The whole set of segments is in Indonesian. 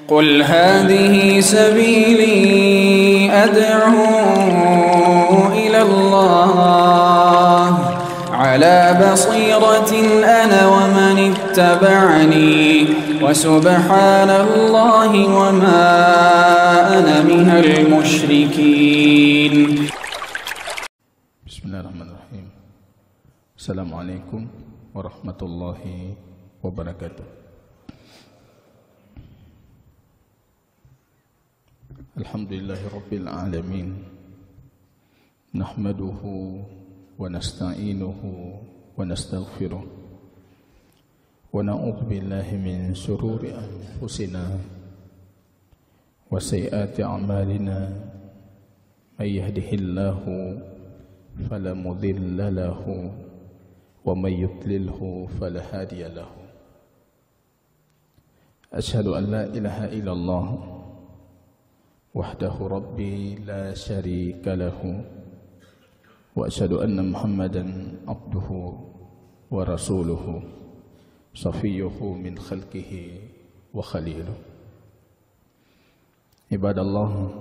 قل هذه سبيلي أدعو إلى الله على بصيرة أنا ومن اتبعني وسبحان الله وما أنا من المشركين. بسم الله الرحمن الرحيم. السلام عليكم ورحمة الله وبركاته. Alhamdulillahi Rabbil Alamin. Nahmaduhu wa nasta'inuhu wa nastaghfiruh wa na'udzu billahi min shururi anfusina wa sayyiati a'malina. May yahdihillahu fala mudilla lahu wa may yudlilhu fala hadiya lahu. Asyhadu an la ilaha illallah wahdahu rabbi la syarika lahu wa asyhadu anna Muhammadan abduhu wa rasuluhu safiyyuhu min khalqihi wa khaliluh. Ibadallah,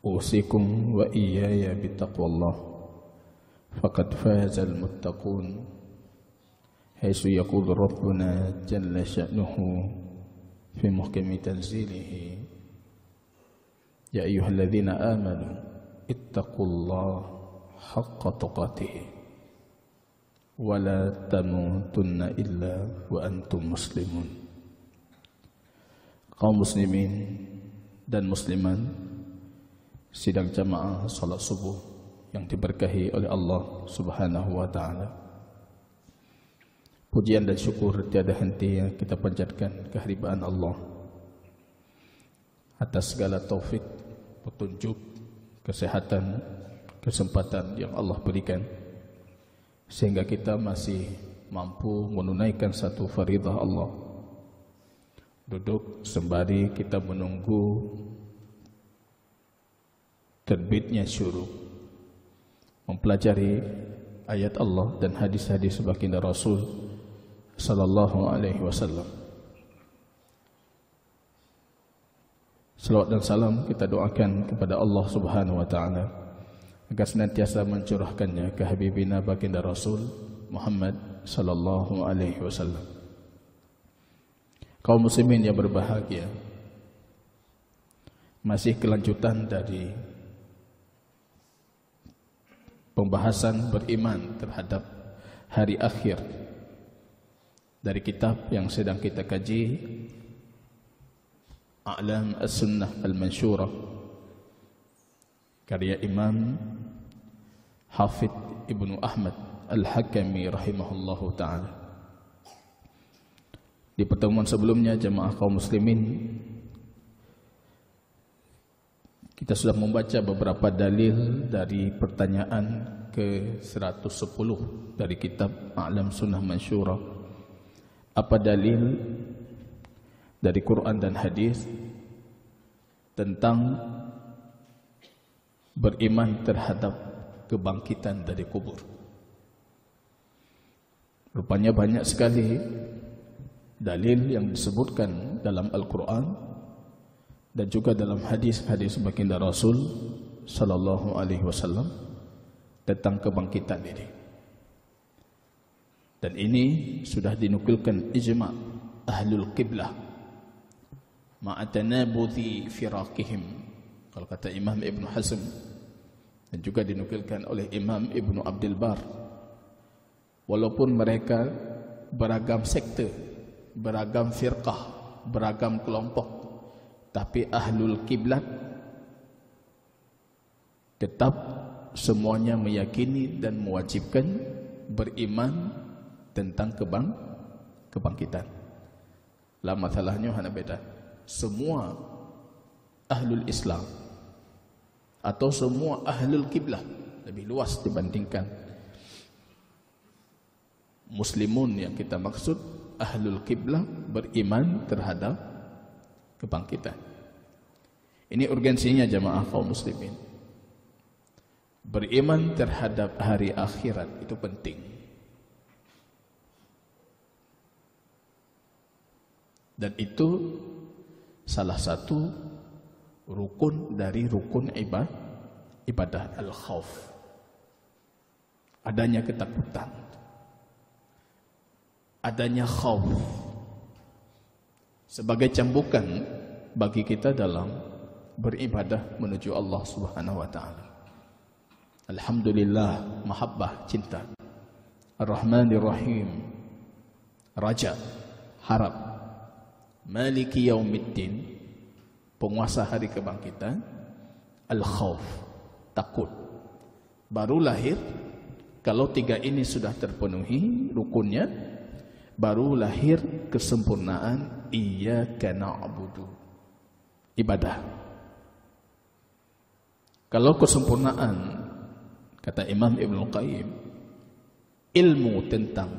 usikum wa iyaya bittaqwallah faqad fazal muttaqun. Haitsu yaqulu rabbuna jalla sya'nuhu fi muhkami tanzilihi, ya ayyuhalladzina amanu ittaqullaha haqqa tuqatih wa la tamutunna illa wa antum muslimun. Kaum muslimin dan musliman sidang jamaah salat subuh yang diberkahi oleh Allah Subhanahu wa taala. Pujian dan syukur tiada henti yang kita panjatkan kehadiran Allah atas segala taufik, petunjuk, kesehatan, kesempatan yang Allah berikan sehingga kita masih mampu menunaikan satu faridah Allah. Duduk sembari kita menunggu terbitnya syuruk, mempelajari ayat Allah dan hadis-hadis baginda Rasul sallallahu alaihi wasallam. Salawat dan salam kita doakan kepada Allah Subhanahu wa taala agar senantiasa mencurahkannya ke habibina baginda Rasul Muhammad sallallahu alaihi wasallam. Kaum muslimin yang berbahagia, masih kelanjutan dari pembahasan beriman terhadap hari akhir dari kitab yang sedang kita kaji, A'lam As-Sunnah Al-Mansyurah, karya Imam Hafidh Ibnu Ahmad Al-Hakami rahimahullahu ta'ala. Di pertemuan sebelumnya, jamaah kaum muslimin, kita sudah membaca beberapa dalil dari pertanyaan ke-110 dari kitab A'lam Sunnah Mansyurah. Apa dalil dari Quran dan hadis tentang beriman terhadap kebangkitan dari kubur? Rupanya banyak sekali dalil yang disebutkan dalam Al-Quran dan juga dalam hadis-hadis baginda Rasul sallallahu alaihi wasallam tentang kebangkitan ini. Dan ini sudah dinukilkan ijma' ahlul qiblah ma'atanabuthi firaqihim, kalau kata Imam Ibn Hazm, dan juga dinukilkan oleh Imam Ibn Abdul Bar. Walaupun mereka beragam sekte, beragam firqah, beragam kelompok, tapi ahlul qiblat tetap semuanya meyakini dan mewajibkan beriman tentang kebangkitan. Lah masalahnya hanya beda. Semua ahlul Islam atau semua ahlul qiblah, lebih luas dibandingkan muslimun yang kita maksud, ahlul qiblah beriman terhadap kebangkitan. Ini urgensinya jamaah kaum muslimin. Beriman terhadap hari akhirat itu penting. Dan itu salah satu rukun dari rukun ibadah al-khauf. Adanya ketakutan, adanya khauf sebagai cambukan bagi kita dalam beribadah menuju Allah Subhanahu wa taala. Alhamdulillah, mahabbah, cinta. Ar-Rahmanir Rahim, raja, harap. Maliki yaumiddin, penguasa hari kebangkitan. Al-khauf, takut. Baru lahir, kalau tiga ini sudah terpenuhi rukunnya, baru lahir kesempurnaan iyyaka na'budu, ibadah. Kalau kesempurnaan, kata Imam Ibnu Qayyim, ilmu tentang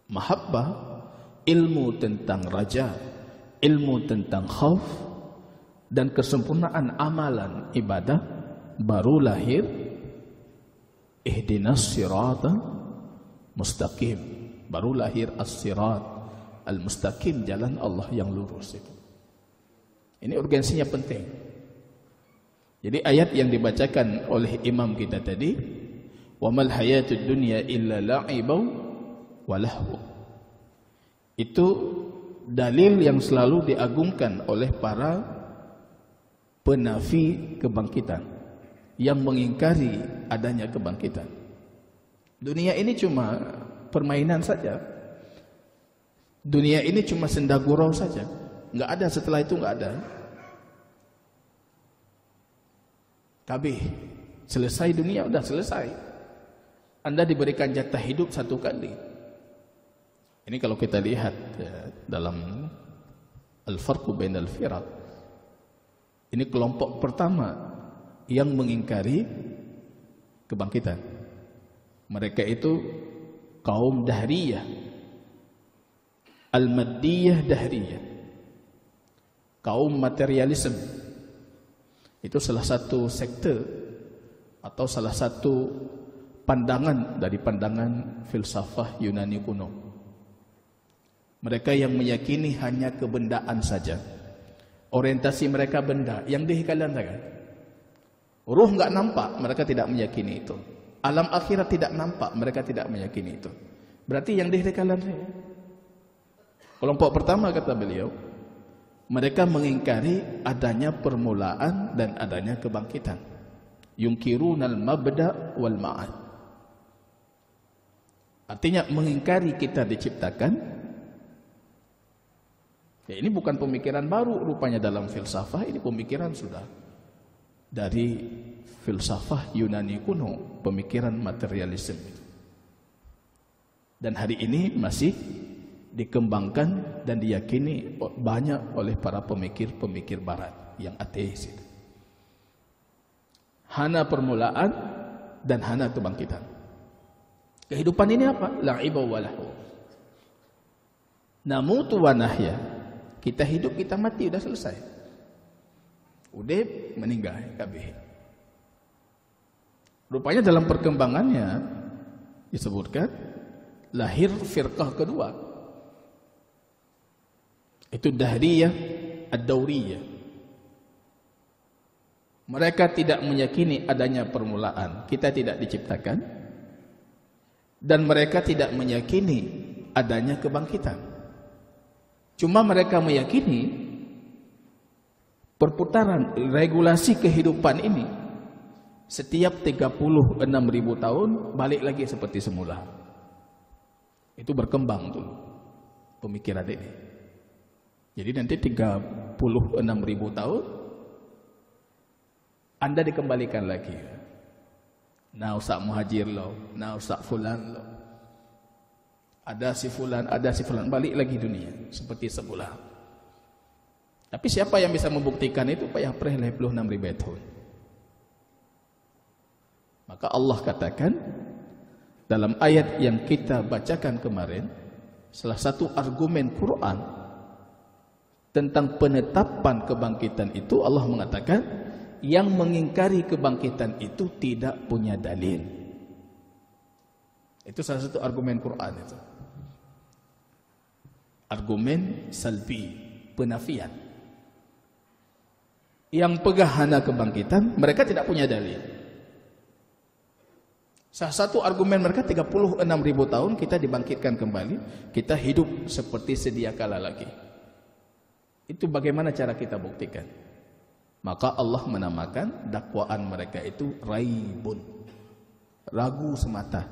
mahabbah, ilmu tentang raja, ilmu tentang khauf, dan kesempurnaan amalan ibadah, baru lahir ihdinas siratal mustaqim, baru lahir as-sirat al-mustaqim, jalan Allah yang lurus itu. Ini urgensinya penting. Jadi ayat yang dibacakan oleh imam kita tadi, wa mal hayatud dunya illa la'ibau wa lahu, itu dalil yang selalu diagungkan oleh para penafi kebangkitan yang mengingkari adanya kebangkitan. Dunia ini cuma permainan saja. Dunia ini cuma senda gurau saja. Enggak ada, setelah itu enggak ada. Kabeh, selesai dunia, udah selesai. Anda diberikan jatah hidup satu kali. Ini kalau kita lihat dalam Al-Farqu Bainal Firaq, ini kelompok pertama yang mengingkari kebangkitan. Mereka itu kaum Dahriyah, Al-Maddiyah Dahriyah, kaum materialisme. Itu salah satu sekte atau salah satu pandangan dari pandangan filsafah Yunani kuno. Mereka yang meyakini hanya kebendaan saja. Orientasi mereka benda yang dihikalan kan. Ruh enggak nampak, mereka tidak meyakini itu. Alam akhirat tidak nampak, mereka tidak meyakini itu. Berarti yang dihikalan saja. Kelompok pertama, kata beliau, mereka mengingkari adanya permulaan dan adanya kebangkitan. Yunkirunal mabda wal ma'ad. Artinya mengingkari kita diciptakan. Ya, ini bukan pemikiran baru rupanya dalam filsafah, ini pemikiran sudah dari filsafah Yunani kuno, pemikiran materialisme. Dan hari ini masih dikembangkan dan diyakini banyak oleh para pemikir-pemikir barat yang ateis itu. Hana permulaan dan hana kebangkitan. Kehidupan ini apa? La'iba wa lahu. Namutu wa nahya. Kita hidup, kita mati, sudah selesai. Udah meninggal kabeh. Rupanya dalam perkembangannya disebutkan lahir firqah kedua. Itu Dahriyah Ad-Dauriyah. Mereka tidak meyakini adanya permulaan, kita tidak diciptakan, dan mereka tidak meyakini adanya kebangkitan. Cuma mereka meyakini perputaran regulasi kehidupan ini setiap 36.000 tahun balik lagi seperti semula. Itu berkembang dulu pemikiran ini. Jadi nanti 36.000 tahun Anda dikembalikan lagi. Nah, Ustaz Muhajir lo, nah Ustaz Fulan lo. Ada si Fulan, balik lagi dunia seperti semula. Tapi siapa yang bisa membuktikan itu? Payah preh 26.000 tahun. Maka Allah katakan dalam ayat yang kita bacakan kemarin, salah satu argumen Quran tentang penetapan kebangkitan itu, Allah mengatakan yang mengingkari kebangkitan itu tidak punya dalil. Itu salah satu argumen Quran itu. argumen salbi, penafian. Yang pegahana kebangkitan, mereka tidak punya dalil. Salah satu argumen mereka 36.000 tahun kita dibangkitkan kembali, kita hidup seperti sedia kala lagi. Itu bagaimana cara kita buktikan? Maka Allah menamakan dakwaan mereka itu raibun, ragu semata,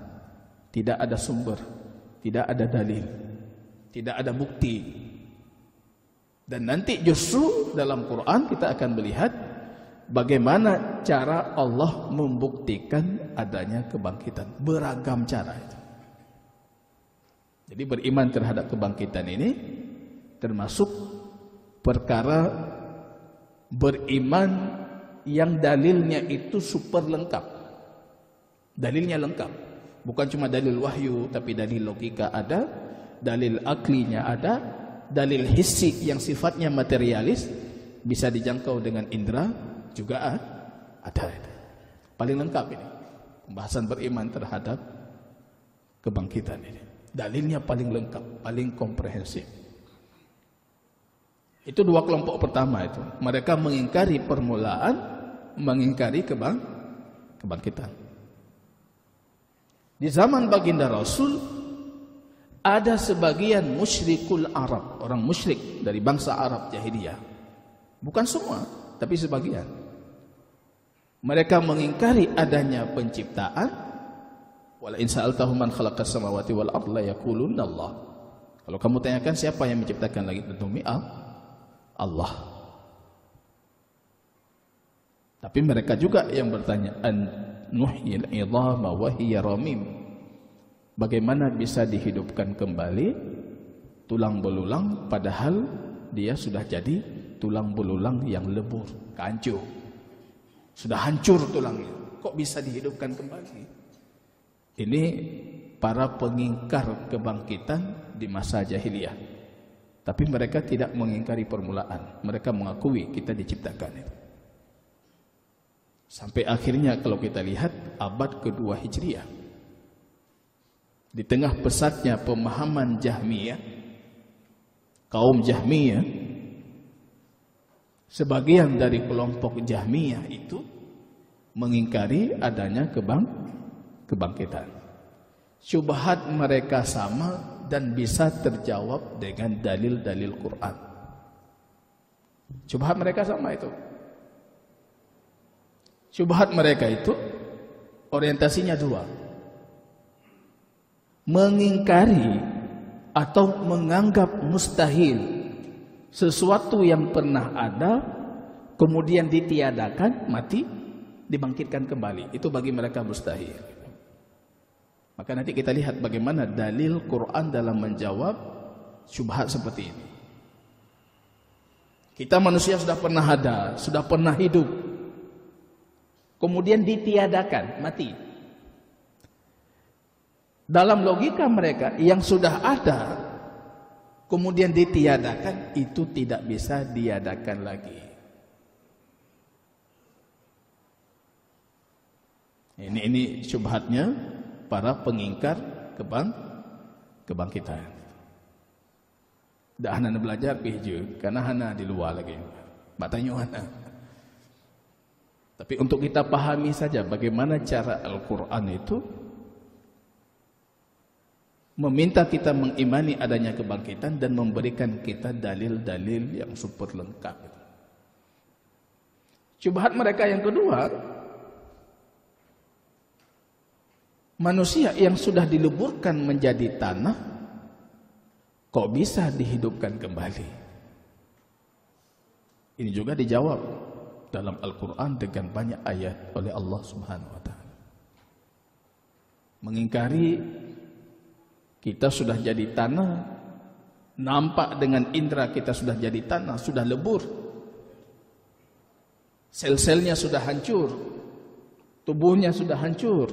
tidak ada sumber, tidak ada dalil, tidak ada bukti. Dan nanti justru dalam Quran kita akan melihat bagaimana cara Allah membuktikan adanya kebangkitan. Beragam cara itu. Jadi beriman terhadap kebangkitan ini termasuk perkara beriman yang dalilnya itu super lengkap. Dalilnya lengkap. Bukan cuma dalil wahyu, tapi dalil logika ada, dalil aklinya ada, dalil hissi yang sifatnya materialis, bisa dijangkau dengan indera juga ada. Paling lengkap ini pembahasan beriman terhadap kebangkitan ini. Dalilnya paling lengkap, paling komprehensif. Itu dua kelompok pertama itu. Mereka mengingkari permulaan, mengingkari kebangkitan. Di zaman baginda Rasul ada sebagian musyrikul Arab, orang musyrik dari bangsa Arab jahiliyah. Bukan semua, tapi sebagian. Mereka mengingkari adanya penciptaan. Wala in sa'altahum man khalaqas samawati wal arda la yaqulunna Allah. Kalau kamu tanyakan siapa yang menciptakan langit dan bumi, Allah. Tapi mereka juga yang bertanya, an nuhyil idhama wa hiya ramim. Bagaimana bisa dihidupkan kembali tulang belulang padahal dia sudah jadi tulang belulang yang lebur, hancur. Sudah hancur tulangnya. Kok bisa dihidupkan kembali? Ini para pengingkar kebangkitan di masa jahiliyah. Tapi mereka tidak mengingkari permulaan. Mereka mengakui kita diciptakan itu. Sampai akhirnya kalau kita lihat abad kedua Hijriah, di tengah pesatnya pemahaman Jahmiyah, kaum Jahmiyah, sebagian dari kelompok Jahmiyah itu mengingkari adanya kebangkitan. Syubhat mereka sama dan bisa terjawab dengan dalil-dalil Quran. Syubhat mereka sama itu. Syubhat mereka itu orientasinya dua. Mengingkari atau menganggap mustahil sesuatu yang pernah ada kemudian ditiadakan, mati, dibangkitkan kembali. Itu bagi mereka mustahil. Maka nanti kita lihat bagaimana dalil Quran dalam menjawab syubhat seperti ini. Kita manusia sudah pernah ada, sudah pernah hidup, kemudian ditiadakan, mati. Dalam logika mereka yang sudah ada kemudian ditiadakan, itu tidak bisa diadakan lagi. Ini syubhatnya para pengingkar kebangkitan. Dah hana belajar pihju karena hana di luar lagi. Matanya hana. Tapi untuk kita pahami saja bagaimana cara Al-Quran itu meminta kita mengimani adanya kebangkitan dan memberikan kita dalil-dalil yang super lengkap. Syubhat mereka yang kedua, manusia yang sudah dileburkan menjadi tanah, kok bisa dihidupkan kembali? Ini juga dijawab dalam Al-Quran dengan banyak ayat oleh Allah Subhanahu wa Ta'ala. Mengingkari kita sudah jadi tanah, nampak dengan indera kita sudah jadi tanah, sudah lebur, sel-selnya sudah hancur, tubuhnya sudah hancur.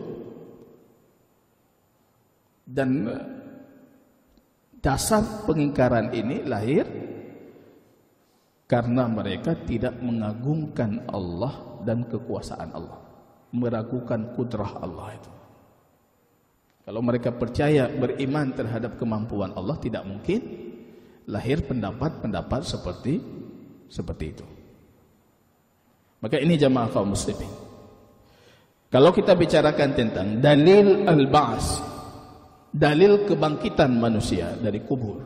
Dan dasar pengingkaran ini lahir karena mereka tidak mengagungkan Allah dan kekuasaan Allah, meragukan kudrah Allah itu. Kalau mereka percaya, beriman terhadap kemampuan Allah, tidak mungkin lahir pendapat-pendapat seperti itu. Maka ini jamaah kaum muslimin. Kalau kita bicarakan tentang dalil al-ba'ts, dalil kebangkitan manusia dari kubur,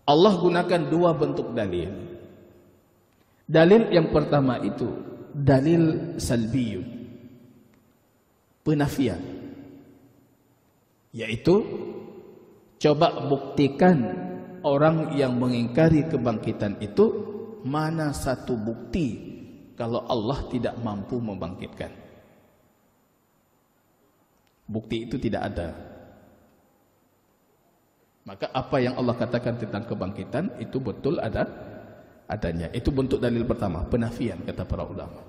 Allah gunakan dua bentuk dalil. Dalil yang pertama itu dalil salbiyun, penafian, yaitu coba buktikan orang yang mengingkari kebangkitan itu mana satu bukti kalau Allah tidak mampu membangkitkan. Bukti itu tidak ada. Maka apa yang Allah katakan tentang kebangkitan itu betul adanya. Itu bentuk dalil pertama, penafian kata para ulama.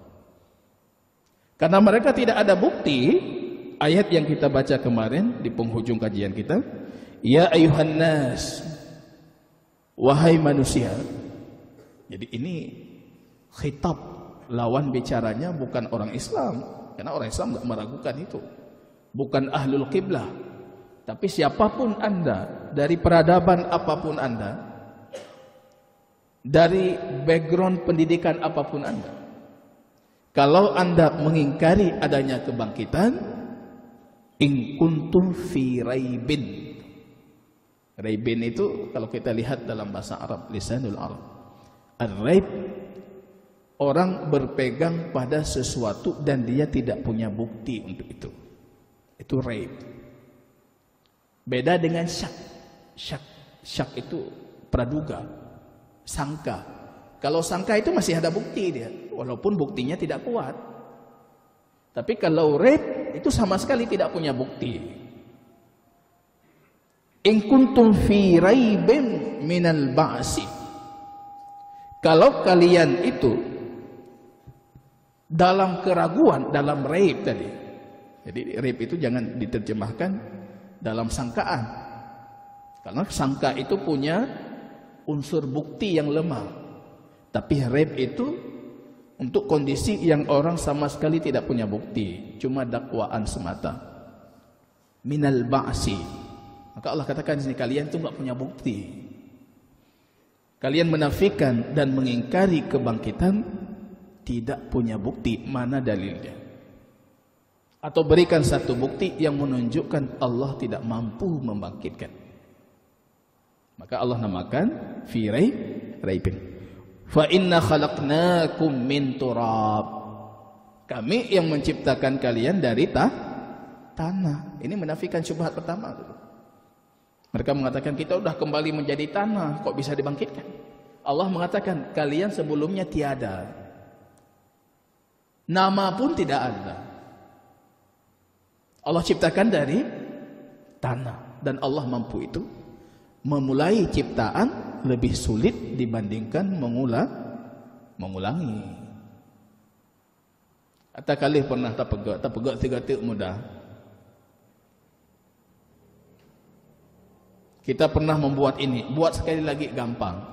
Karena mereka tidak ada bukti, ayat yang kita baca kemarin di penghujung kajian kita, ya ayuhan nas, wahai manusia. Jadi ini khitab, lawan bicaranya bukan orang Islam, karena orang Islam tidak meragukan itu. Bukan ahlul qiblah, tapi siapapun Anda, dari peradaban apapun Anda, dari background pendidikan apapun Anda, kalau Anda mengingkari adanya kebangkitan, in kuntum fi raibin. Raibin itu kalau kita lihat dalam bahasa Arab, lisanul Arab, ar-raib, orang berpegang pada sesuatu dan dia tidak punya bukti untuk itu. Itu raib. Beda dengan syak. Syak itu praduga, sangka. Kalau sangka itu masih ada bukti dia, walaupun buktinya tidak kuat. Tapi kalau raib itu sama sekali tidak punya bukti. In kuntum fi raibin minal ba'si. Kalau kalian itu dalam keraguan, dalam raib tadi. Jadi raib itu jangan diterjemahkan dalam sangkaan. Karena sangka itu punya unsur bukti yang lemah. Tapi raib itu untuk kondisi yang orang sama sekali tidak punya bukti, cuma dakwaan semata. Minal ba'si. Maka Allah katakan di sini, kalian itu enggak punya bukti. Kalian menafikan dan mengingkari kebangkitan, tidak punya bukti, mana dalilnya? Atau berikan satu bukti yang menunjukkan Allah tidak mampu membangkitkan. Maka Allah namakan fi raibin. Fa inna khalaqnakum min turab. Kami yang menciptakan kalian dari tanah. Ini menafikan syubhat pertama. Mereka mengatakan kita sudah kembali menjadi tanah, kok bisa dibangkitkan? Allah mengatakan kalian sebelumnya tiada. Nama pun tidak ada. Allah ciptakan dari tanah, dan Allah mampu itu. Memulai ciptaan lebih sulit dibandingkan mengulangi. Atau kali pernah tapegak tiga mudah. Kita pernah membuat ini, buat sekali lagi gampang.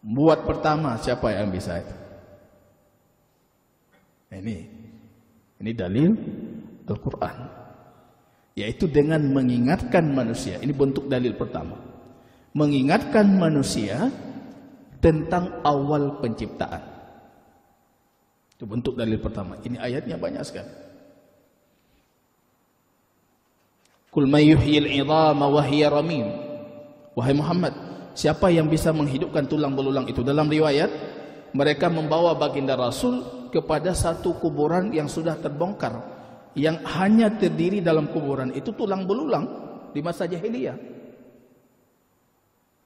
Buat pertama siapa yang bisa itu? Ini dalil Al-Quran, yaitu dengan mengingatkan manusia. Ini bentuk dalil pertama, mengingatkan manusia tentang awal penciptaan. Itu bentuk dalil pertama. Ini ayatnya banyak sekali. Qul may yuhyil 'idhama wa hiya ramim. Wahai Muhammad, siapa yang bisa menghidupkan tulang belulang itu? Dalam riwayat, mereka membawa baginda Rasul kepada satu kuburan yang sudah terbongkar, yang hanya terdiri dalam kuburan itu tulang belulang di masa jahiliyah.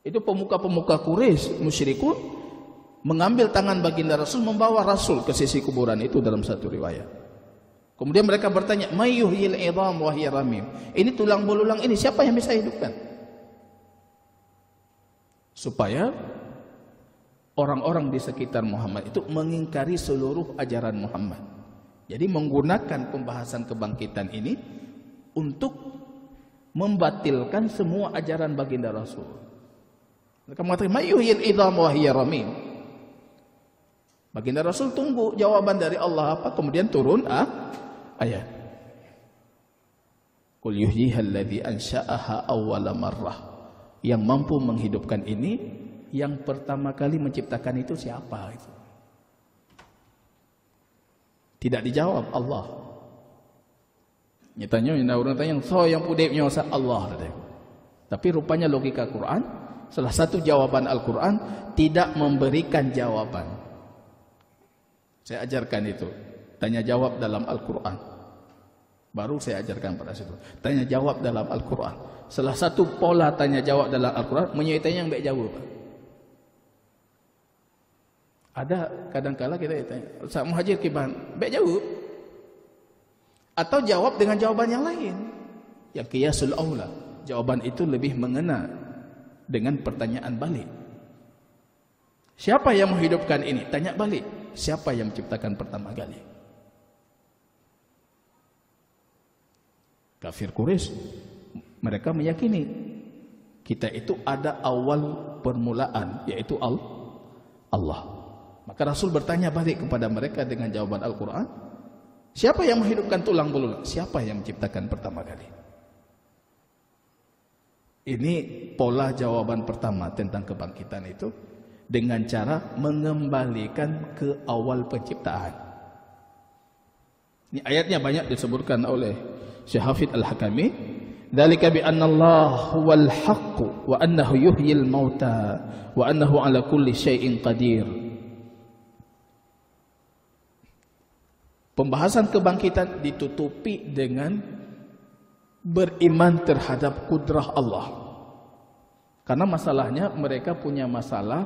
Itu pemuka-pemuka Quraisy musyrikun mengambil tangan baginda Rasul, membawa Rasul ke sisi kuburan itu dalam satu riwayat. Kemudian mereka bertanya, may yuhyil 'idham wa hiya ramim. Ini tulang belulang ini siapa yang bisa hidupkan? Supaya orang-orang di sekitar Muhammad itu mengingkari seluruh ajaran Muhammad. Jadi menggunakan pembahasan kebangkitan ini untuk membatilkan semua ajaran baginda Rasul. Mereka mengatakan, may yuhyil 'idham wa hiya ramim. Baginda Rasul tunggu jawaban dari Allah apa, kemudian turun ayat. Qul yuhyiha alladhi ansha'aha awwala marrah. yang mampu menghidupkan ini, yang pertama kali menciptakan itu siapa itu? Tidak dijawab, Allah. Nyatanya orang tanya, so yang pudepnya Allah. Tapi rupanya logika Quran, salah satu jawaban Al-Quran tidak memberikan jawaban. Saya ajarkan itu, tanya jawab dalam Al-Quran. Baru saya ajarkan pada situ. Tanya jawab dalam Al-Quran. Salah satu pola tanya jawab dalam Al-Quran, menyertanya yang baik jawab. Ada kadang-kala kita tanya, Ustaz Muhajir Kiban, baik jawab. Atau jawab dengan jawaban yang lain. Yang qiyasul aula. Jawaban itu lebih mengena dengan pertanyaan balik. Siapa yang menghidupkan ini? Tanya balik. Siapa yang menciptakan pertama kali? Kafir Quraisy, mereka meyakini kita itu ada awal permulaan, yaitu Allah. Maka Rasul bertanya balik kepada mereka dengan jawaban Al-Quran, siapa yang menghidupkan tulang belulang? Siapa yang menciptakan pertama kali? Ini pola jawaban pertama tentang kebangkitan itu, dengan cara mengembalikan ke awal penciptaan. Ini ayatnya banyak disebutkan oleh Syekh Hafidz Al-Hakami. Dzalika bi anna Allah huwal haqq wa annahu yuhyil mauta wa annahu ala kulli syai'in qadir. Pembahasan kebangkitan ditutupi dengan beriman terhadap kudrah Allah. Karena masalahnya mereka punya masalah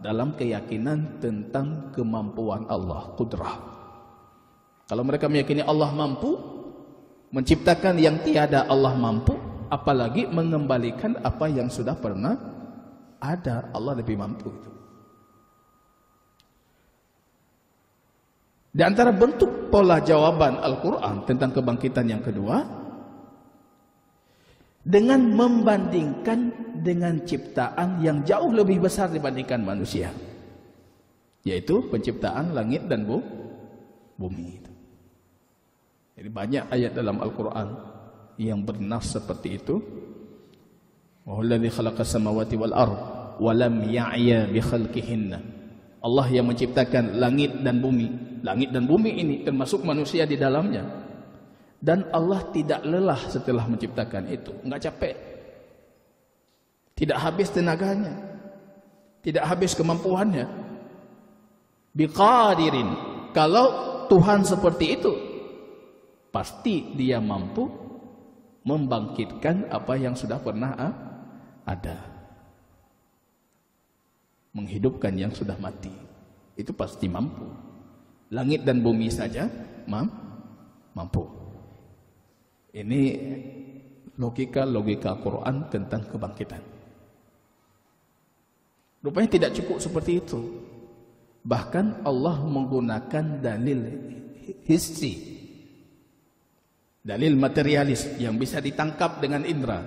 dalam keyakinan tentang kemampuan Allah, kudrah. Kalau mereka meyakini Allah mampu menciptakan yang tiada, Allah mampu, apalagi mengembalikan apa yang sudah pernah ada, Allah lebih mampu itu. Di antara bentuk pola jawaban Al-Quran tentang kebangkitan yang kedua, dengan membandingkan dengan ciptaan yang jauh lebih besar dibandingkan manusia, yaitu penciptaan langit dan bumi. Jadi banyak ayat dalam Al-Quran yang bernas seperti itu. Wa huwallazi khalaqas samawati wal ard wa lam ya'ya bi khalqihinna. Allah yang menciptakan langit dan bumi. Langit dan bumi ini termasuk manusia di dalamnya. Dan Allah tidak lelah setelah menciptakan itu, enggak capek. Tidak habis tenaganya. Tidak habis kemampuannya. Biqadirin. Kalau Tuhan seperti itu, pasti dia mampu membangkitkan apa yang sudah pernah ada. Menghidupkan yang sudah mati. Itu pasti mampu. Langit dan bumi saja mampu. Ini logika Quran tentang kebangkitan. Rupanya tidak cukup seperti itu. Bahkan Allah menggunakan dalil hissi, dalil materialis yang bisa ditangkap dengan indera.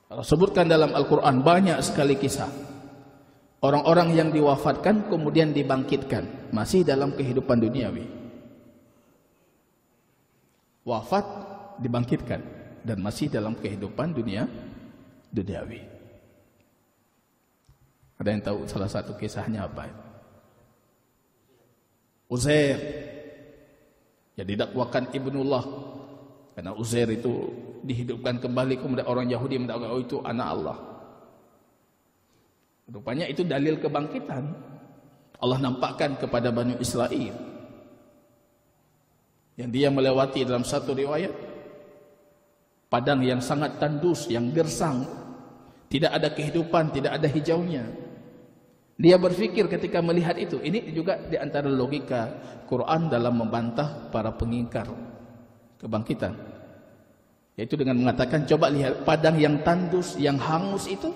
Allah sebutkan dalam Al-Quran banyak sekali kisah orang-orang yang diwafatkan kemudian dibangkitkan masih dalam kehidupan duniawi. Wafat, dibangkitkan, dan masih dalam kehidupan duniawi. Ada yang tahu salah satu kisahnya apa? Uzair, yang didakwakan Ibnullah, karena Uzair itu dihidupkan kembali, kemudian orang Yahudi mendakwa, oh itu anak Allah. Rupanya itu dalil kebangkitan. Allah nampakkan kepada Bani Israel, yang dia melewati dalam satu riwayat padang yang sangat tandus, yang gersang, tidak ada kehidupan, tidak ada hijaunya. Dia berpikir ketika melihat itu, ini juga di antara logika Quran dalam membantah para pengingkar kebangkitan, yaitu dengan mengatakan, coba lihat padang yang tandus, yang hangus itu.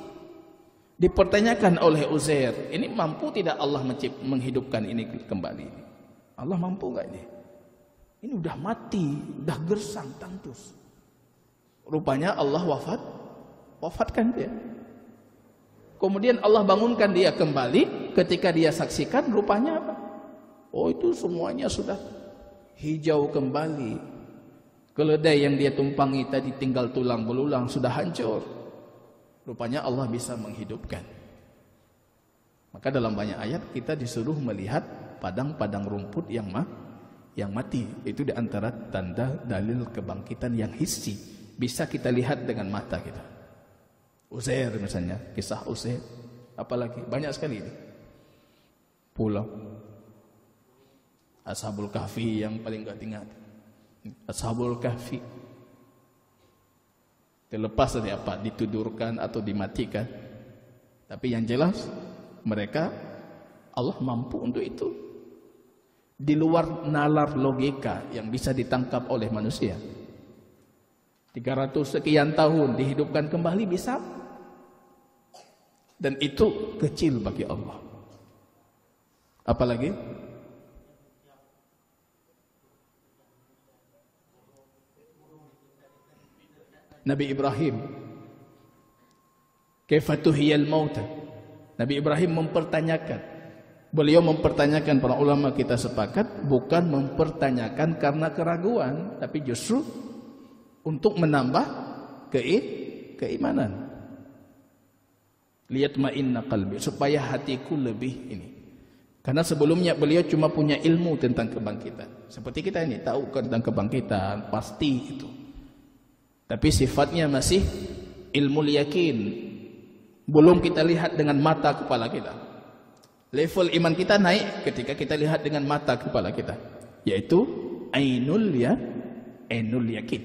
Dipertanyakan oleh Uzair, ini mampu tidak Allah menghidupkan ini kembali? Allah mampu enggak ini? Ini udah mati, udah gersang, tandus. Rupanya Allah wafatkan dia. Kemudian Allah bangunkan dia kembali. Ketika dia saksikan, rupanya apa? Oh, itu semuanya sudah hijau kembali. Keledai yang dia tumpangi tadi tinggal tulang belulang sudah hancur. Rupanya Allah bisa menghidupkan. Maka dalam banyak ayat kita disuruh melihat padang-padang rumput yang mati. Itu diantara tanda dalil kebangkitan yang hissi. Bisa kita lihat dengan mata kita. Uzair misalnya, kisah Uzair. Apalagi banyak sekali ini. Pulau Ashabul Kahfi yang paling gak ingat. Ashabul Kahfi terlepas dari apa, ditudurkan atau dimatikan. Tapi yang jelas mereka, Allah mampu untuk itu. Di luar nalar logika yang bisa ditangkap oleh manusia. 300 sekian tahun dihidupkan kembali bisa. Dan itu kecil bagi Allah. Apalagi Nabi Ibrahim, kaifa tuhiyal mauta. Nabi Ibrahim mempertanyakan. Beliau mempertanyakan, para ulama kita sepakat, bukan mempertanyakan karena keraguan, tapi justru untuk menambah keimanan. Liyatma'inna qalbi, supaya hatiku lebih ini. Karena sebelumnya beliau cuma punya ilmu tentang kebangkitan. Seperti kita ini tahu tentang kebangkitan, pasti itu. Tapi sifatnya masih ilmu yakin. Belum kita lihat dengan mata kepala kita. Level iman kita naik ketika kita lihat dengan mata kepala kita, yaitu ainul yakin.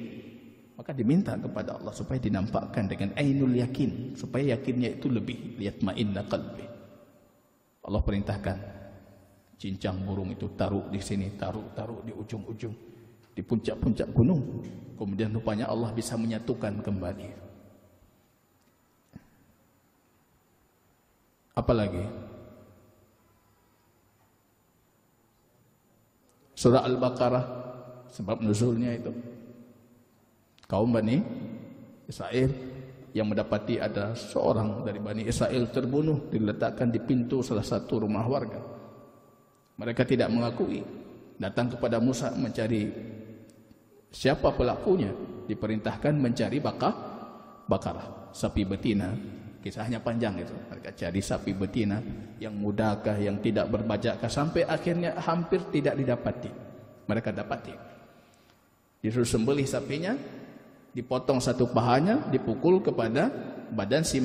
Maka diminta kepada Allah supaya dinampakkan dengan ainul yakin, supaya yakinnya itu lebih, liyatma'inna qalbi. Allah perintahkan cincang burung itu taruh di sini, taruh di ujung-ujung, di puncak-puncak gunung. Kemudian rupanya Allah bisa menyatukan kembali. Apalagi surah Al-Baqarah, sebab nuzulnya itu kaum Bani Israel yang mendapati ada seorang dari Bani Israel terbunuh, diletakkan di pintu salah satu rumah warga. Mereka tidak mengakui, datang kepada Musa mencari siapa pelakunya. Diperintahkan mencari bakarah, sapi betina. Kisahnya panjang itu. Mereka cari sapi betina yang mudakah, yang tidak berbajakkah, sampai akhirnya hampir tidak didapati. Mereka dapati. Disuruh sembelih sapinya, dipotong satu pahanya, dipukul kepada badan si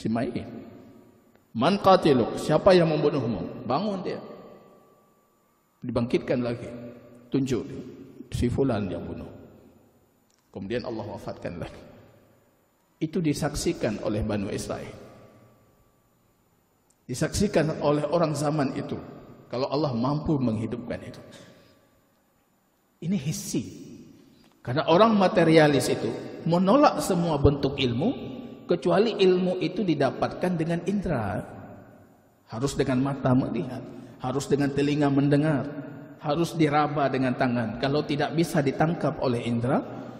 Ma'i. Man qatiluk, siapa yang membunuhmu? Bangun dia. Dibangkitkan lagi. Tunjuk si fulan yang bunuh. Kemudian Allah wafatkan lagi. Itu disaksikan oleh Bani Israel. Disaksikan oleh orang zaman itu. Kalau Allah mampu menghidupkan itu. Ini hissi. Karena orang materialis itu menolak semua bentuk ilmu, kecuali ilmu itu didapatkan dengan indera. Harus dengan mata melihat, harus dengan telinga mendengar, harus diraba dengan tangan. Kalau tidak bisa ditangkap oleh indera,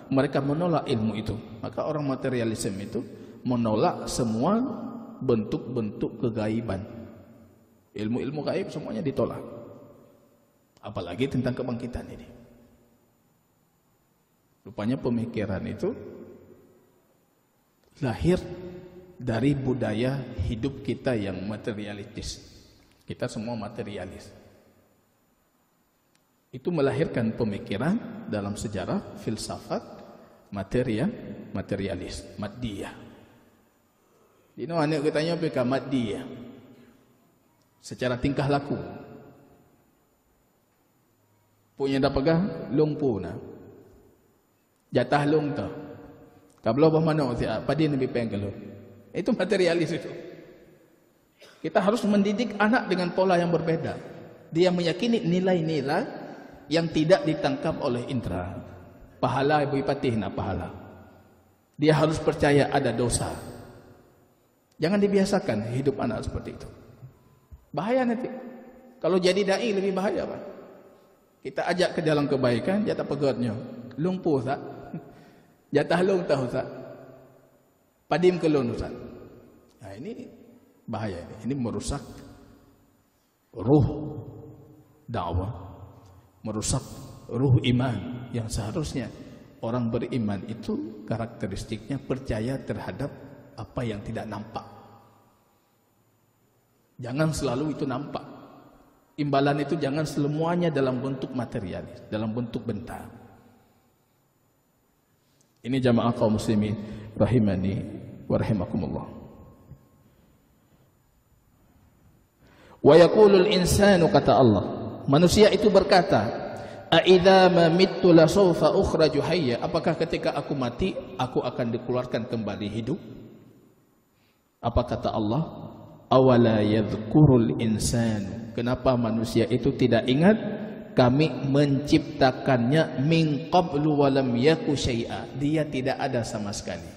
mereka menolak ilmu itu. Maka orang materialisme itu menolak semua bentuk-bentuk kegaiban. Ilmu-ilmu gaib semuanya ditolak. Apalagi tentang kebangkitan ini. Rupanya pemikiran itu lahir dari budaya hidup kita yang materialistis. Kita semua materialis. Itu melahirkan pemikiran dalam sejarah filsafat materialis, maddiyah. Dino anak katanya PK maddiyah. Secara tingkah laku. Punya dah pegang lumpuh na. Jatah lung tu. Kablo apa mana pada Nabi pengen. Itu materialis itu. Kita harus mendidik anak dengan pola yang berbeda. Dia meyakini nilai-nilai yang tidak ditangkap oleh indera. Pahala ibu patih nak pahala. Dia harus percaya ada dosa. Jangan dibiasakan hidup anak seperti itu. Bahaya nanti. Kalau jadi dai lebih bahaya, Pak. Kita ajak ke jalan kebaikan, jatah pegatnya. Lumpuh tak? Jatah lung tahu tak? Padim kelun tak? Nah ini bahaya ini. Ini merusak ruh dakwah, merusak ruh iman yang seharusnya orang beriman itu karakteristiknya percaya terhadap apa yang tidak nampak. Jangan selalu itu nampak. Imbalan itu jangan semuanya dalam bentuk materialis, dalam bentuk benda. Ini jamaah kaum muslimin rahimani wa rahimakumullah. Wa yaqulul insanu, kata Allah, manusia itu berkata, a idza ma mittu la sawfa ukhraju hayya, apakah ketika aku mati aku akan dikeluarkan kembali hidup? Apa kata Allah? Awala yadhkurul insanu, kenapa manusia itu tidak ingat kami menciptakannya min qablu wa lam yaku syai'a, dia tidak ada sama sekali.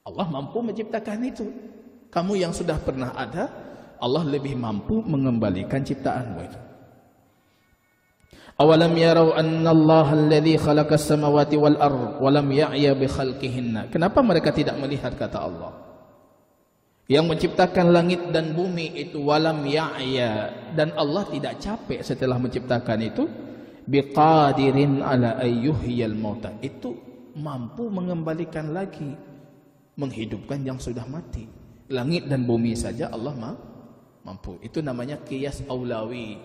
Allah mampu menciptakan itu. Kamu yang sudah pernah ada, Allah lebih mampu mengembalikan ciptaanmu itu. Awalam yarau annallaha alladhi khalaqas samawati wal ard wa lam ya'ya bi khalqihinna, kenapa mereka tidak melihat, kata Allah, yang menciptakan langit dan bumi itu, walam ya'ya, dan Allah tidak capek setelah menciptakan itu, biqadirin ala ayyuhiyal mauta, itu mampu mengembalikan lagi, menghidupkan yang sudah mati. Langit dan bumi saja Allah mampu. Itu namanya qiyas aulawi,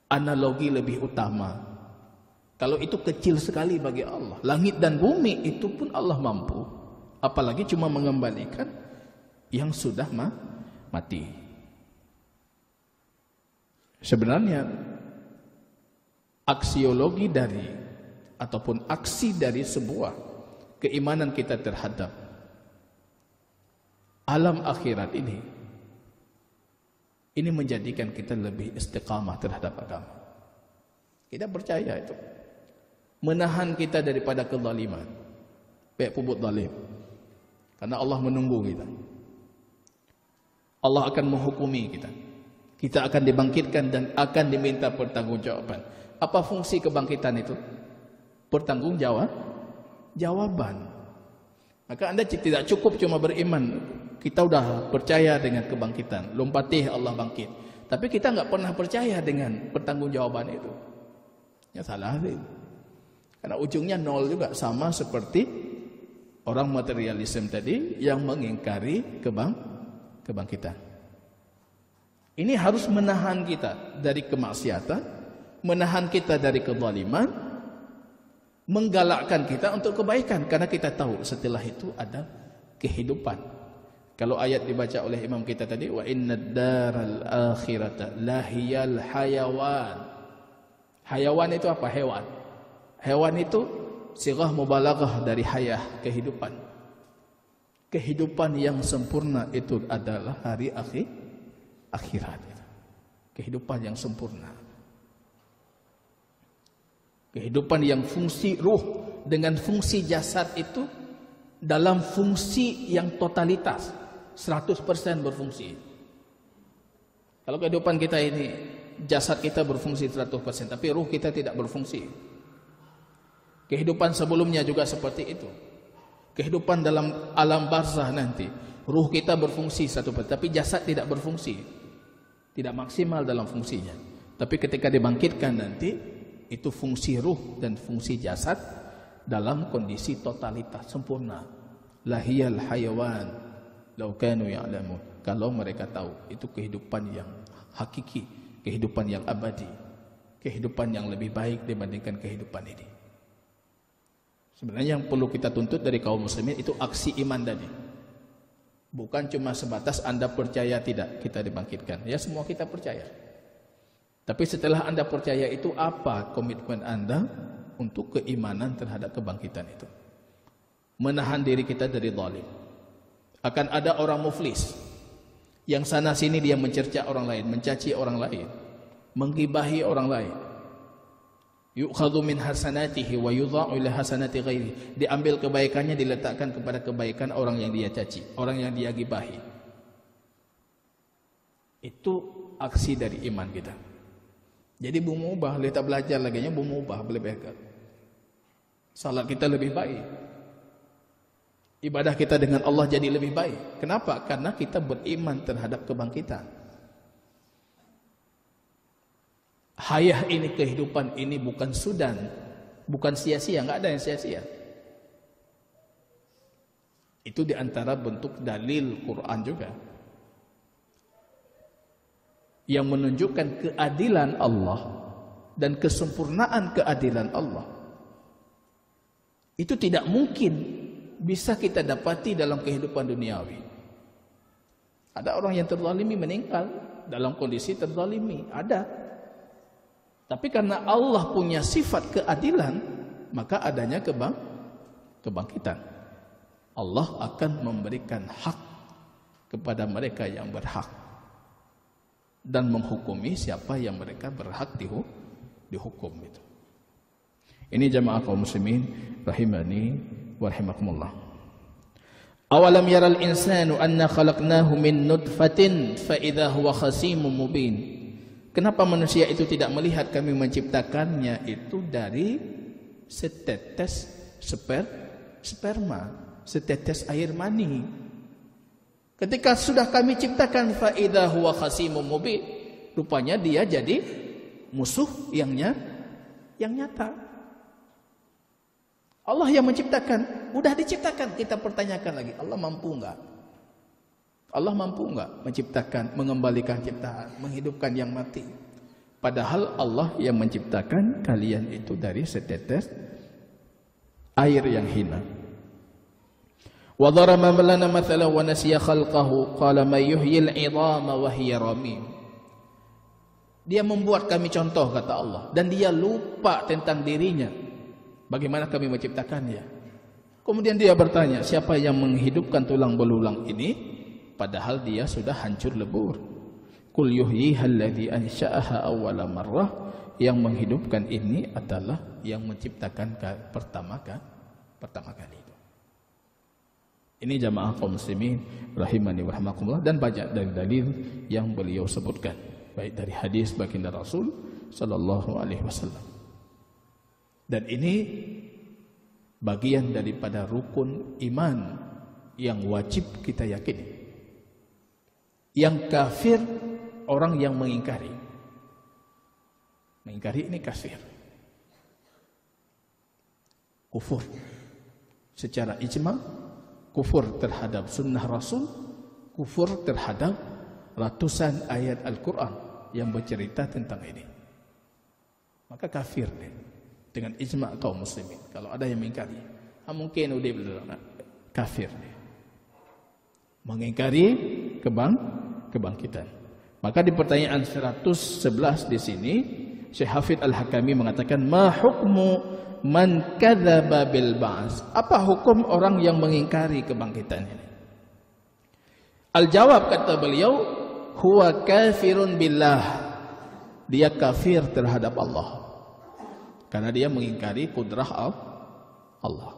analogi lebih utama. Kalau itu kecil sekali bagi Allah, langit dan bumi itu pun Allah mampu, apalagi cuma mengembalikan yang sudah mati. Sebenarnya aksiologi dari ataupun aksi dari sebuah keimanan kita terhadap alam akhirat ini menjadikan kita lebih istiqamah terhadap agama. Kita percaya itu menahan kita daripada kezaliman, baik pubut zalim, karena Allah menunggu kita. Allah akan menghukumi kita. Kita akan dibangkitkan dan akan diminta pertanggungjawaban. Apa fungsi kebangkitan itu? Pertanggungjawaban. Maka Anda tidak cukup cuma beriman. Kita sudah percaya dengan kebangkitan. Lompatih Allah bangkit. Tapi kita enggak pernah percaya dengan pertanggungjawaban itu. Ya salah. Karena ujungnya nol juga, sama seperti orang materialisme tadi yang mengingkari kebangkitan. Ini harus menahan kita dari kemaksiatan, menahan kita dari kezaliman, menggalakkan kita untuk kebaikan, karena kita tahu setelah itu ada kehidupan. Kalau ayat dibaca oleh imam kita tadi, wa innad daral akhirata lahiyal hayawan. Hayawan itu apa? Hewan. Hewan itu sighah mubalaghah dari hayah, kehidupan. Kehidupan yang sempurna itu adalah hari akhirat. Kehidupan yang sempurna. Kehidupan yang fungsi ruh dengan fungsi jasad itu dalam fungsi yang totalitas, 100% berfungsi. Kalau kehidupan kita ini, jasad kita berfungsi 100%, tapi ruh kita tidak berfungsi. Kehidupan sebelumnya juga seperti itu. Kehidupan dalam alam barzah nanti, ruh kita berfungsi 1%, tapi jasad tidak berfungsi, tidak maksimal dalam fungsinya. Tapi ketika dibangkitkan nanti, itu fungsi ruh dan fungsi jasad dalam kondisi totalitas sempurna. Lahiyal hayawan law kanu ya'lamun, kalau mereka tahu itu kehidupan yang hakiki, kehidupan yang abadi, kehidupan yang lebih baik dibandingkan kehidupan ini. Sebenarnya yang perlu kita tuntut dari kaum muslimin itu aksi iman tadi. Bukan cuma sebatas Anda percaya tidak kita dibangkitkan. Ya, semua kita percaya. Tapi setelah Anda percaya itu, apa komitmen Anda untuk keimanan terhadap kebangkitan itu? Menahan diri kita dari zalim. Akan ada orang muflis yang sana sini dia mencerca orang lain, mencaci orang lain, menggibahi orang lain. Yu'khadhu min hasanatihi wa yudha'u ila hasanati ghairi. Diambil kebaikannya, diletakkan kepada kebaikan orang yang dia caci, orang yang dia gibahi. Itu aksi dari iman kita. Jadi berubah, kita belajar lagi nya berubah, lebih baik. Salat kita lebih baik. Ibadah kita dengan Allah jadi lebih baik. Kenapa? Karena kita beriman terhadap kebangkitan. Hayah ini, kehidupan ini bukan sudan, bukan sia-sia, enggak ada yang sia-sia. Itu diantara bentuk dalil Quran juga yang menunjukkan keadilan Allah dan kesempurnaan keadilan Allah. Itu tidak mungkin bisa kita dapati dalam kehidupan duniawi. Ada orang yang terzalimi meninggal dalam kondisi terzalimi, ada. Tapi karena Allah punya sifat keadilan, maka adanya kebangkitan. Allah akan memberikan hak kepada mereka yang berhak dan menghukumi siapa yang mereka berhak dihukum itu. Ini jamaah kaum muslimin rahimani wa rahimakumullah. Awalam yaral insanu anna khalaqnahu min nutfatin fa idza huwa khasimun mubin. Kenapa manusia itu tidak melihat kami menciptakannya itu dari setetes sperma, setetes air mani. Ketika sudah kami ciptakan fa idza huwa khasimun mubin, rupanya dia jadi musuh yang nyata. Allah yang menciptakan, udah diciptakan, kita pertanyakan lagi, Allah mampu enggak? Allah mampu enggak menciptakan, mengembalikan ciptaan, menghidupkan yang mati? Padahal Allah yang menciptakan kalian itu dari setetes air yang hina. Wa darama lana mathalan wa nasiya khalqahu qala may yuhyil 'idhama wa hiya ramim. Dia membuat kami contoh, kata Allah, dan dia lupa tentang dirinya. Bagaimana kami menciptakannya? Kemudian dia bertanya, siapa yang menghidupkan tulang belulang ini padahal dia sudah hancur lebur? Qul yuhyiha alladhi ansha'aha awwala marrah. Yang menghidupkan ini adalah yang menciptakan pertama kali. Ini jamaah kaum muslimin rahimani wa rahimakumullah, dan banyak dari dalil yang beliau sebutkan, baik dari hadis baginda Rasul sallallahu alaihi wasallam. Dan ini bagian daripada rukun iman yang wajib kita yakini. Yang kafir orang yang mengingkari. Mengingkari ini kafir. Kufur secara ijma, kufur terhadap sunnah Rasul, kufur terhadap ratusan ayat Al-Quran yang bercerita tentang ini. Maka kafir dia. Dengan ijma' kaum muslimin. Kalau ada yang mengingkari, mungkin udah kafir. Mengingkari kebangkitan. Maka di pertanyaan 111 di sini, Syekh Hafidz Al-Hakami mengatakan, ma hukmu man kadzaba bil ba'ts? Apa hukum orang yang mengingkari kebangkitan ini? Al-jawab, kata beliau, huwa kafirun billah. Dia kafir terhadap Allah. Karena dia mengingkari kudrah Allah.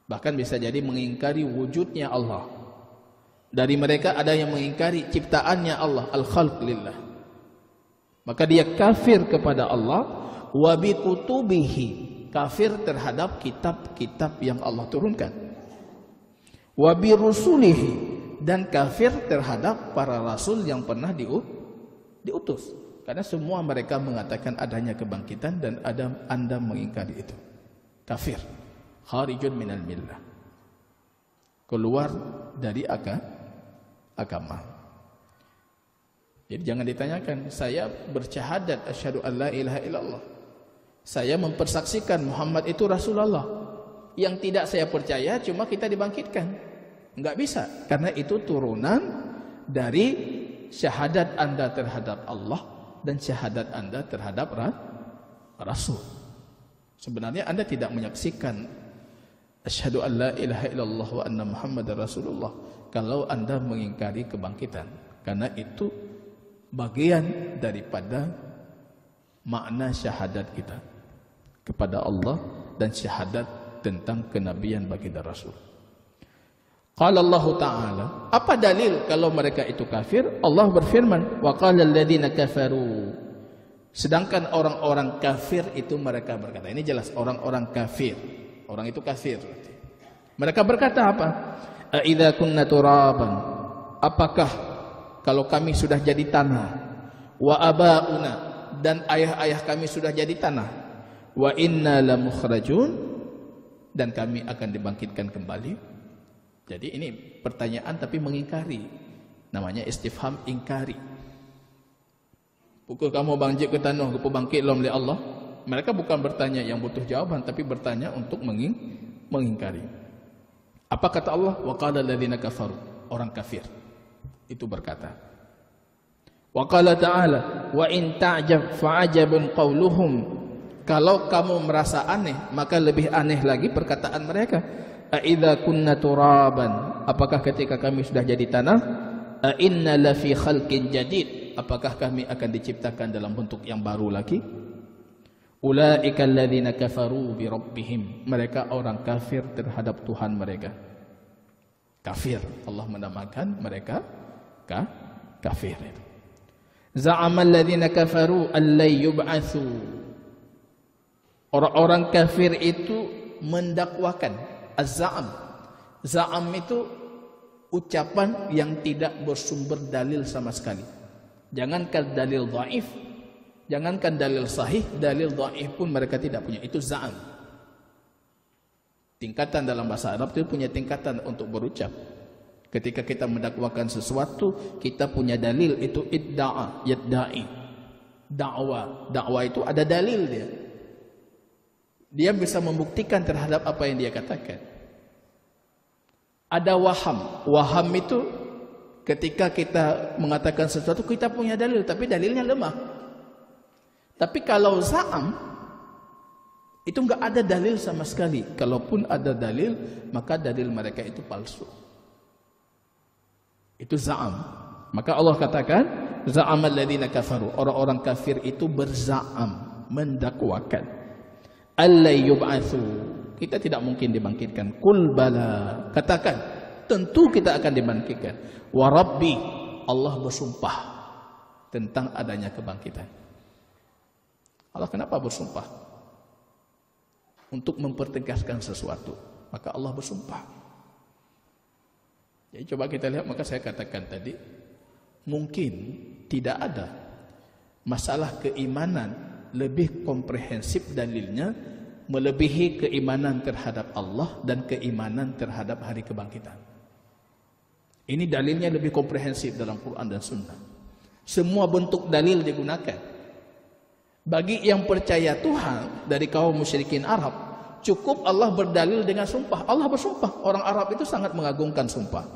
Bahkan bisa jadi mengingkari wujudnya Allah. Dari mereka ada yang mengingkari ciptaannya Allah, al-khalq lillah. Maka dia kafir kepada Allah, wa bi kutubihi, kafir terhadap kitab-kitab yang Allah turunkan. Wa bi rusulihi, dan kafir terhadap para rasul yang pernah diutus. Karena semua mereka mengatakan adanya kebangkitan dan Anda mengingkari itu. Kafir. Kharijun minal millah. Keluar dari agama. Jadi jangan ditanyakan, saya bersyahadat asyhadu an la ilaha illallah. Saya mempersaksikan Muhammad itu Rasulullah. Yang tidak saya percaya cuma kita dibangkitkan. Enggak bisa, karena itu turunan dari syahadat Anda terhadap Allah dan syahadat Anda terhadap Rasul. Sebenarnya Anda tidak menyaksikan asyhadu an la ilaha illallah wa anna Muhammadar Rasulullah kalau Anda mengingkari kebangkitan, karena itu bagian daripada makna syahadat kita kepada Allah dan syahadat tentang kenabian baginda Rasul. Qala Allah Ta'ala, apa dalil kalau mereka itu kafir? Allah berfirman, wa qala alladziina kafaru. Sedangkan orang-orang kafir itu mereka berkata, ini jelas orang-orang kafir. Orang itu kafir. Mereka berkata apa? A idza kunna turaban. Apakah kalau kami sudah jadi tanah, wa abauna, dan ayah-ayah kami sudah jadi tanah, wa inna lamukhrajun, dan kami akan dibangkitkan kembali? Jadi ini pertanyaan tapi mengingkari. Namanya istifham ingkari. Pukul kamu bangkit ke tanah, ke bangkit lom oleh Allah. Mereka bukan bertanya yang butuh jawaban, tapi bertanya untuk mengingkari. Apa kata Allah? Wa qala alladziina kafaru, orang kafir itu berkata. Wa qala ta'ala, wa in ta'jab fa'ajabun qauluhum. Kalau kamu merasa aneh, maka lebih aneh lagi perkataan mereka. A idza kunna turaban, apakah ketika kami sudah jadi tanah? A inna la fi khalqin jadid, apakah kami akan diciptakan dalam bentuk yang baru lagi? Ulaika alladzina kafaru bi rabbihim, mereka orang kafir terhadap Tuhan mereka. Kafir, Allah menamakan mereka kafir. Za'ama alladzina kafaru allai yub'atsu. Orang-orang kafir itu mendakwakan az-za'am. Za'am itu ucapan yang tidak bersumber dalil sama sekali. Jangankan dalil dhaif, jangankan dalil sahih, dalil dhaif pun mereka tidak punya. Itu za'am. Tingkatan dalam bahasa Arab itu punya tingkatan untuk berucap. Ketika kita mendakwakan sesuatu, kita punya dalil, itu idda'a, yadda'i. Dakwah itu ada dalil dia. Dia bisa membuktikan terhadap apa yang dia katakan. Ada waham. Waham itu ketika kita mengatakan sesuatu, kita punya dalil, tapi dalilnya lemah. Tapi kalau za'am, itu enggak ada dalil sama sekali. Kalaupun ada dalil, maka dalil mereka itu palsu. Itu za'am. Maka Allah katakan, za'amal ladzina kafaru. Orang-orang kafir itu berza'am, mendakwakan. Allai yub'atsu, kita tidak mungkin dibangkitkan. Qul bala, katakan tentu kita akan dibangkitkan. Wa rabbi, Allah bersumpah tentang adanya kebangkitan. Allah kenapa bersumpah? Untuk mempertegaskan sesuatu, maka Allah bersumpah. Jadi coba kita lihat, maka saya katakan tadi, mungkin tidak ada masalah keimanan lebih komprehensif dalilnya melebihi keimanan terhadap Allah dan keimanan terhadap hari kebangkitan. Ini dalilnya lebih komprehensif dalam Quran dan Sunnah. Semua bentuk dalil digunakan. Bagi yang percaya Tuhan dari kaum musyrikin Arab, cukup Allah berdalil dengan sumpah. Allah bersumpah. Orang Arab itu sangat mengagungkan sumpah.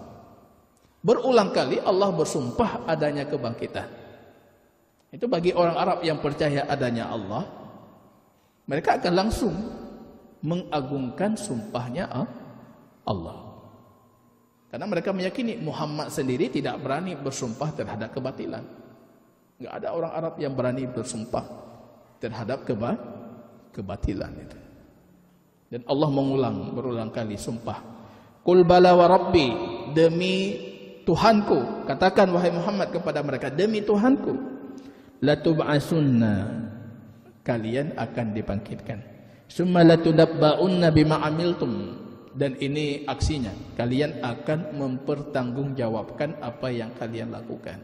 Berulang kali Allah bersumpah adanya kebangkitan. Itu bagi orang Arab yang percaya adanya Allah, mereka akan langsung mengagungkan sumpahnya Allah. Karena mereka meyakini Muhammad sendiri tidak berani bersumpah terhadap kebatilan. Enggak ada orang Arab yang berani bersumpah terhadap kebatilan itu. Dan Allah mengulang berulang kali sumpah. Qul bala wa rabbi, demi Tuhanku, katakan wahai Muhammad kepada mereka, demi Tuhanku, latub'asunna, kalian akan dibangkitkan. Summa latunabba'unna bima amiltum, dan ini aksinya, kalian akan mempertanggungjawabkan apa yang kalian lakukan.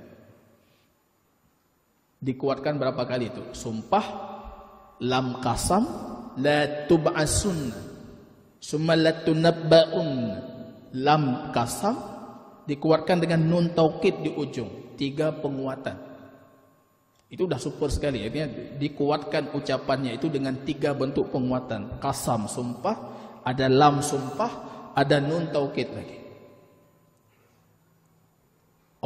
Dikuatkan berapa kali itu? Sumpah, lam qasam, latub'asunna, summa latunabba'unna, lam qasam, dikuatkan dengan nun taukid di ujung, 3 penguatan. Itu sudah super sekali. Artinya dikuatkan ucapannya itu dengan 3 bentuk penguatan. Qasam, sumpah, ada lam sumpah, ada nun taukid lagi.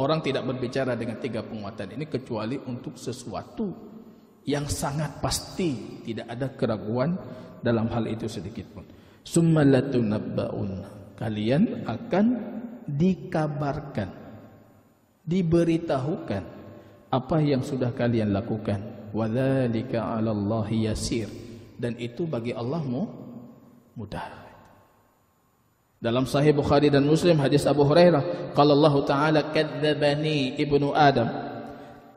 Orang tidak berbicara dengan 3 penguatan ini kecuali untuk sesuatu yang sangat pasti, tidak ada keraguan dalam hal itu sedikit pun. Summa latunabba'un, kalian akan dikabarkan, diberitahukan apa yang sudah kalian lakukan. Wadzalika 'alallahi yasir, dan itu bagi Allah mudah. Dalam Sahih Bukhari dan Muslim hadis Abu Hurairah, qala Allah Ta'ala, kadzdzabani ibnu Adam,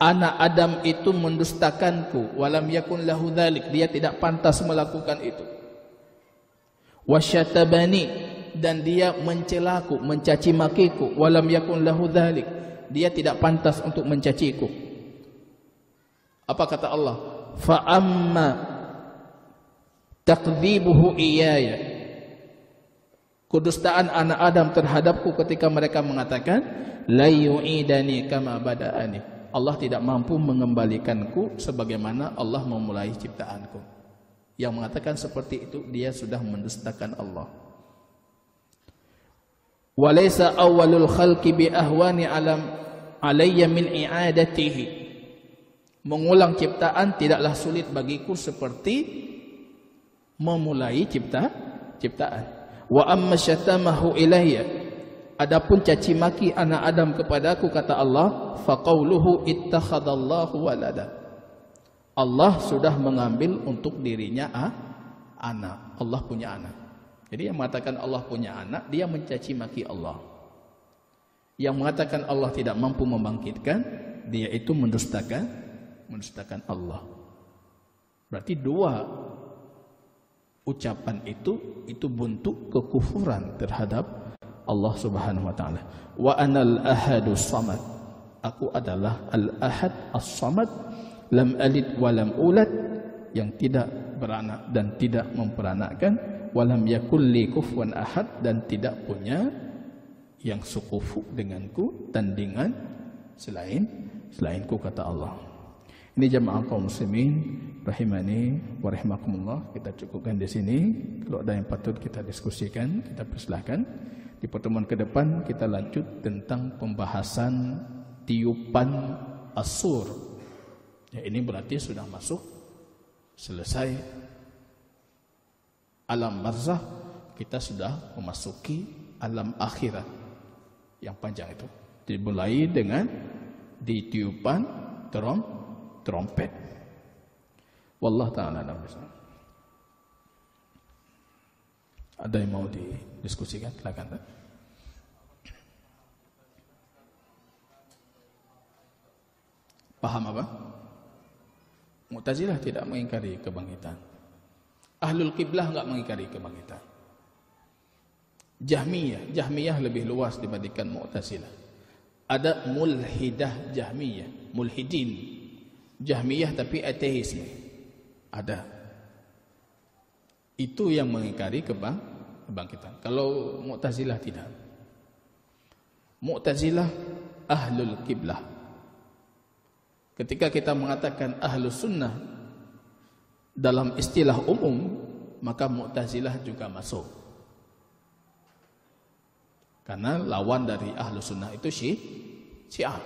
anak Adam itu mendustakanku, walam yakun lahu dzalik, dia tidak pantas melakukan itu. Wasyatabani, dan dia mencelaku, mencaci makiku, walam yakun lahu dzalik, dia tidak pantas untuk mencaciku. Apa kata Allah? Fa amma takdzibuhu iyaya, Kedustaan anak Adam terhadapku ketika mereka mengatakan la yu'idani kama bada'ani. Allah tidak mampu mengembalikanku sebagaimana Allah memulai ciptaanku. Yang mengatakan seperti itu dia sudah mendustakan Allah. Walaysa awwalul khalqi bi ahwani alayya min i'adatihi. Mengulang ciptaan tidaklah sulit bagiku seperti memulai ciptaan. Wa amma syatamahu ilayya, adapun caci maki anak Adam kepadaku, kata Allah, faqauluhu ittakhadallahu walada. Allah sudah mengambil untuk dirinya anak. Allah punya anak. Jadi yang mengatakan Allah punya anak, dia mencaci maki Allah. Yang mengatakan Allah tidak mampu membangkitkan, dia itu mendustakan Allah. Berarti dua ucapan itu bentuk kekufuran terhadap Allah Subhanahu wa taala. Wa anal ahadus samad. Aku adalah al-ahad as-samad, lam alid wa lam ulad, yang tidak beranak dan tidak memperanakkan, wa lam yakul li kufuwan ahad, dan tidak punya yang sekufu denganku, tandingan selainku, kata Allah. Ini jamaah kaum muslimin rahimani wa rahimakumullah, kita cukupkan di sini. Kalau ada yang patut kita diskusikan, kita persilahkan. Di pertemuan ke depan kita lanjut tentang pembahasan tiupan as-sur. Ya, ini berarti sudah masuk selesai alam barzakh, kita sudah memasuki alam akhirat yang panjang itu. Dimulai dengan ditiupan trompet. Wallah ta'ala a'lam bishawab. Ada yang mau didiskusikan? Silakan. Paham apa? Mu'tazilah tidak mengingkari kebangkitan. Ahlul Qiblah enggak mengingkari kebangkitan. Jahmiyah lebih luas dibandingkan Mu'tazilah. Ada mulhidah Jahmiyah, mulhidin Jahmiyah tapi ateisme. Ada. Itu yang mengingkari kebangkitan. Kalau Mu'tazilah tidak. Mu'tazilah ahlul qiblah. Ketika kita mengatakan ahlus sunnah dalam istilah umum, maka Mu'tazilah juga masuk. Karena lawan dari ahlus sunnah itu Syiah.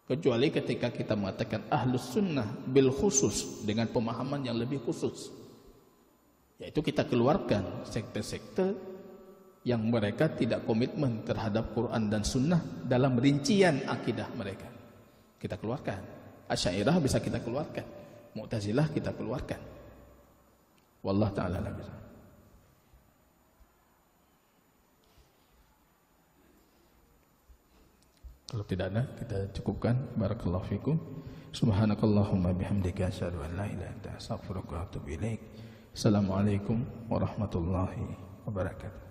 Kecuali ketika kita mengatakan ahlus sunnah bil khusus, dengan pemahaman yang lebih khusus, yaitu kita keluarkan sekte-sekte yang mereka tidak komitmen terhadap Quran dan sunnah dalam rincian akidah mereka. Kita keluarkan. Asy'ariyah bisa kita keluarkan, Mu'tazilah kita keluarkan. Wallahu ta'ala a'lam. Kalau tidak ada, kita cukupkan. Barakallahu fikum. Subhanakallahumma bihamdika asyhadu an la ilaha illa anta astaghfiruka wa atubu ilaik. Assalamualaikum warahmatullahi wabarakatuh.